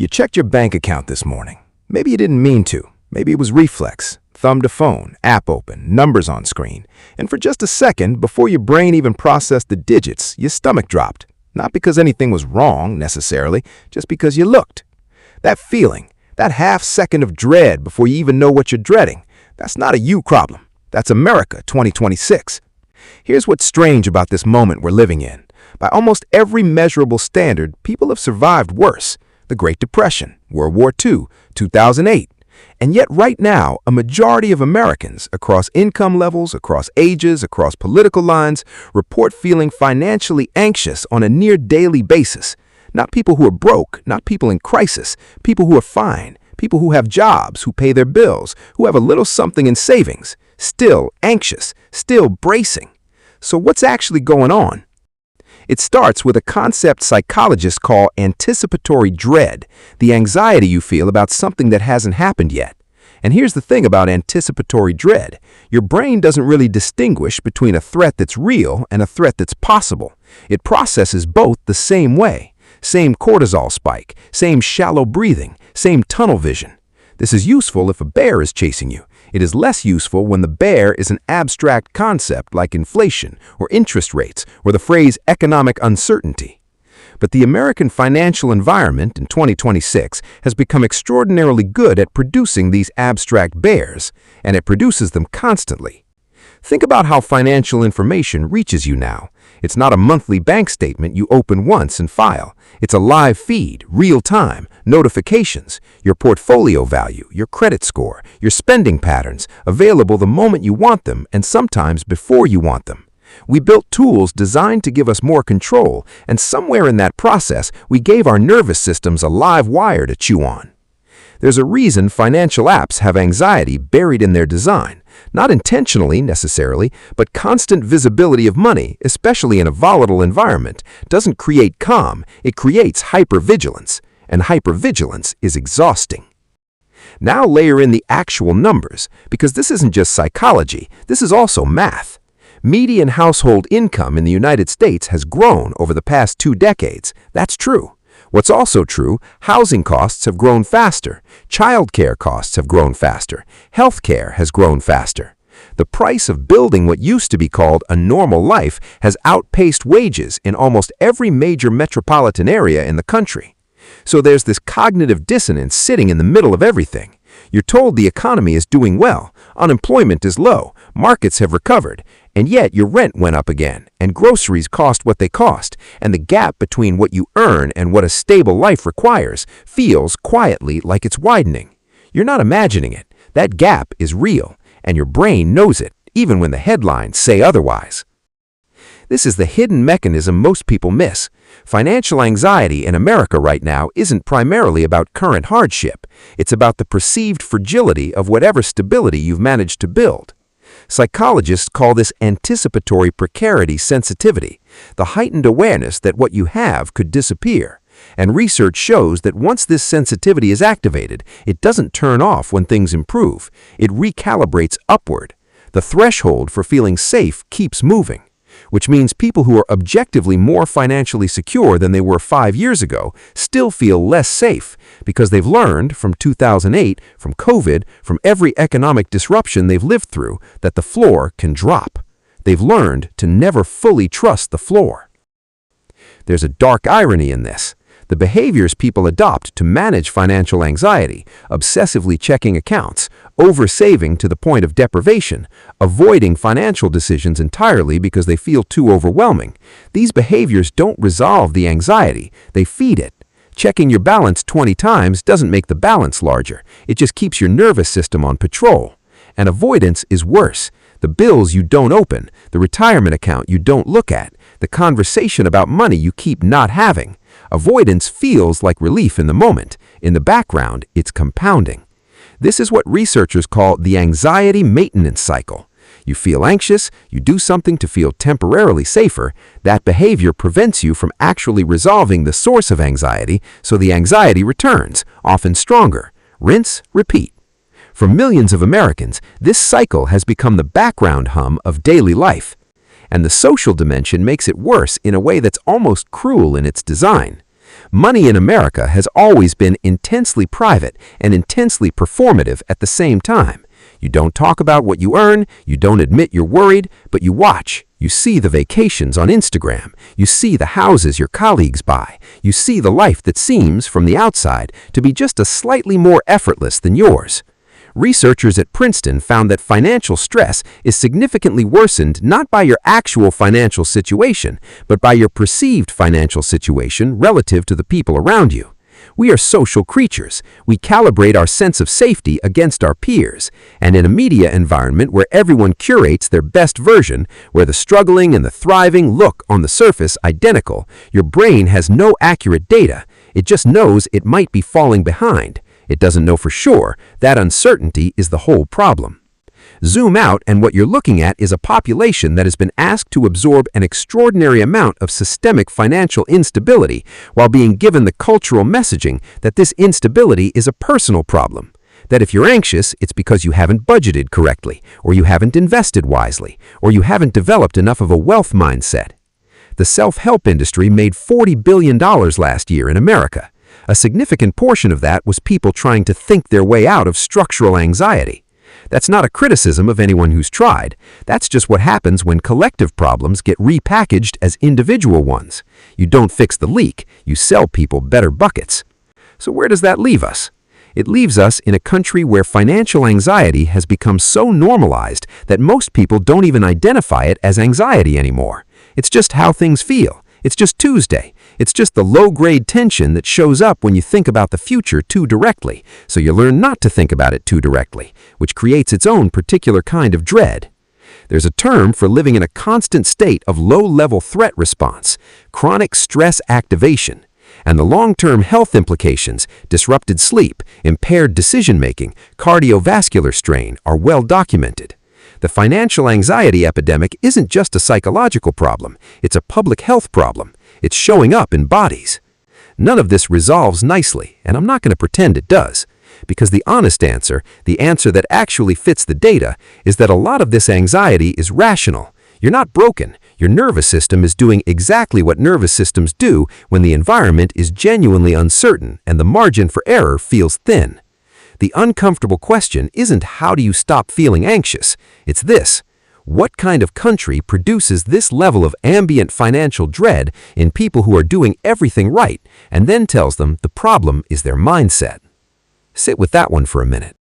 You checked your bank account this morning. Maybe you didn't mean to. Maybe it was reflex. Thumb to phone, app open, numbers on screen. And for just a second, before your brain even processed the digits, your stomach dropped. Not because anything was wrong, necessarily, just because you looked. That feeling, that half second of dread before you even know what you're dreading, that's not a you problem. That's America 2026. Here's what's strange about this moment we're living in. By almost every measurable standard, people have survived worse. The Great Depression, World War II, 2008. And yet right now, a majority of Americans, across income levels, across ages, across political lines, report feeling financially anxious on a near daily basis. Not people who are broke, not people in crisis, people who are fine, people who have jobs, who pay their bills, who have a little something in savings. Still anxious, still bracing. So what's actually going on? It starts with a concept psychologists call anticipatory dread, the anxiety you feel about something that hasn't happened yet. And here's the thing about anticipatory dread. Your brain doesn't really distinguish between a threat that's real and a threat that's possible. It processes both the same way. Same cortisol spike, same shallow breathing, same tunnel vision. This is useful if a bear is chasing you. It is less useful when the bear is an abstract concept like inflation or interest rates or the phrase economic uncertainty. But the American financial environment in 2026 has become extraordinarily good at producing these abstract bears, and it produces them constantly. Think about how financial information reaches you now. It's not a monthly bank statement you open once and file. It's a live feed, real-time, notifications, your portfolio value, your credit score, your spending patterns, available the moment you want them and sometimes before you want them. We built tools designed to give us more control, and somewhere in that process, we gave our nervous systems a live wire to chew on. There's a reason financial apps have anxiety buried in their design. Not intentionally, necessarily, but constant visibility of money, especially in a volatile environment, doesn't create calm, it creates hypervigilance, and hypervigilance is exhausting. Now layer in the actual numbers, because this isn't just psychology, this is also math. Median household income in the United States has grown over the past 2 decades. That's true. What's also true, housing costs have grown faster, childcare costs have grown faster, healthcare has grown faster. The price of building what used to be called a normal life has outpaced wages in almost every major metropolitan area in the country. So there's this cognitive dissonance sitting in the middle of everything. You're told the economy is doing well, unemployment is low, markets have recovered, and yet your rent went up again, and groceries cost what they cost, and the gap between what you earn and what a stable life requires feels quietly like it's widening. You're not imagining it. That gap is real, and your brain knows it, even when the headlines say otherwise. This is the hidden mechanism most people miss. Financial anxiety in America right now isn't primarily about current hardship. It's about the perceived fragility of whatever stability you've managed to build. Psychologists call this anticipatory precarity sensitivity, the heightened awareness that what you have could disappear. And research shows that once this sensitivity is activated, it doesn't turn off when things improve. It recalibrates upward. The threshold for feeling safe keeps moving, which means people who are objectively more financially secure than they were 5 years ago still feel less safe because they've learned from 2008, from COVID, from every economic disruption they've lived through that the floor can drop. They've learned to never fully trust the floor. There's a dark irony in this. The behaviors people adopt to manage financial anxiety, obsessively checking accounts, oversaving to the point of deprivation, avoiding financial decisions entirely because they feel too overwhelming. These behaviors don't resolve the anxiety, they feed it. Checking your balance 20 times doesn't make the balance larger. It just keeps your nervous system on patrol. And avoidance is worse. The bills you don't open, the retirement account you don't look at, the conversation about money you keep not having. Avoidance feels like relief in the moment. In the background, it's compounding. This is what researchers call the anxiety maintenance cycle. You feel anxious, you do something to feel temporarily safer. That behavior prevents you from actually resolving the source of anxiety, so the anxiety returns, often stronger. Rinse, repeat. For millions of Americans, this cycle has become the background hum of daily life. And the social dimension makes it worse in a way that's almost cruel in its design. Money in America has always been intensely private and intensely performative at the same time. You don't talk about what you earn, you don't admit you're worried, but you watch. You see the vacations on Instagram, you see the houses your colleagues buy, you see the life that seems, from the outside, to be just a slightly more effortless than yours. Researchers at Princeton found that financial stress is significantly worsened not by your actual financial situation, but by your perceived financial situation relative to the people around you. We are social creatures. We calibrate our sense of safety against our peers. And in a media environment where everyone curates their best version, where the struggling and the thriving look on the surface identical, your brain has no accurate data. It just knows it might be falling behind. It doesn't know for sure. That uncertainty is the whole problem. Zoom out, and what you're looking at is a population that has been asked to absorb an extraordinary amount of systemic financial instability while being given the cultural messaging that this instability is a personal problem. That if you're anxious, it's because you haven't budgeted correctly, or you haven't invested wisely, or you haven't developed enough of a wealth mindset. The self-help industry made $40 billion last year in America. A significant portion of that was people trying to think their way out of structural anxiety. That's not a criticism of anyone who's tried. That's just what happens when collective problems get repackaged as individual ones. You don't fix the leak, you sell people better buckets. So where does that leave us? It leaves us in a country where financial anxiety has become so normalized that most people don't even identify it as anxiety anymore. It's just how things feel. It's just Tuesday. It's just the low-grade tension that shows up when you think about the future too directly, so you learn not to think about it too directly, which creates its own particular kind of dread. There's a term for living in a constant state of low-level threat response, chronic stress activation, and the long-term health implications, disrupted sleep, impaired decision-making, cardiovascular strain, are well documented. The financial anxiety epidemic isn't just a psychological problem, it's a public health problem. It's showing up in bodies. None of this resolves nicely, and I'm not going to pretend it does, because the honest answer, the answer that actually fits the data, is that a lot of this anxiety is rational. You're not broken. Your nervous system is doing exactly what nervous systems do when the environment is genuinely uncertain and the margin for error feels thin. The uncomfortable question isn't how do you stop feeling anxious, it's this: what kind of country produces this level of ambient financial dread in people who are doing everything right and then tells them the problem is their mindset? Sit with that one for a minute.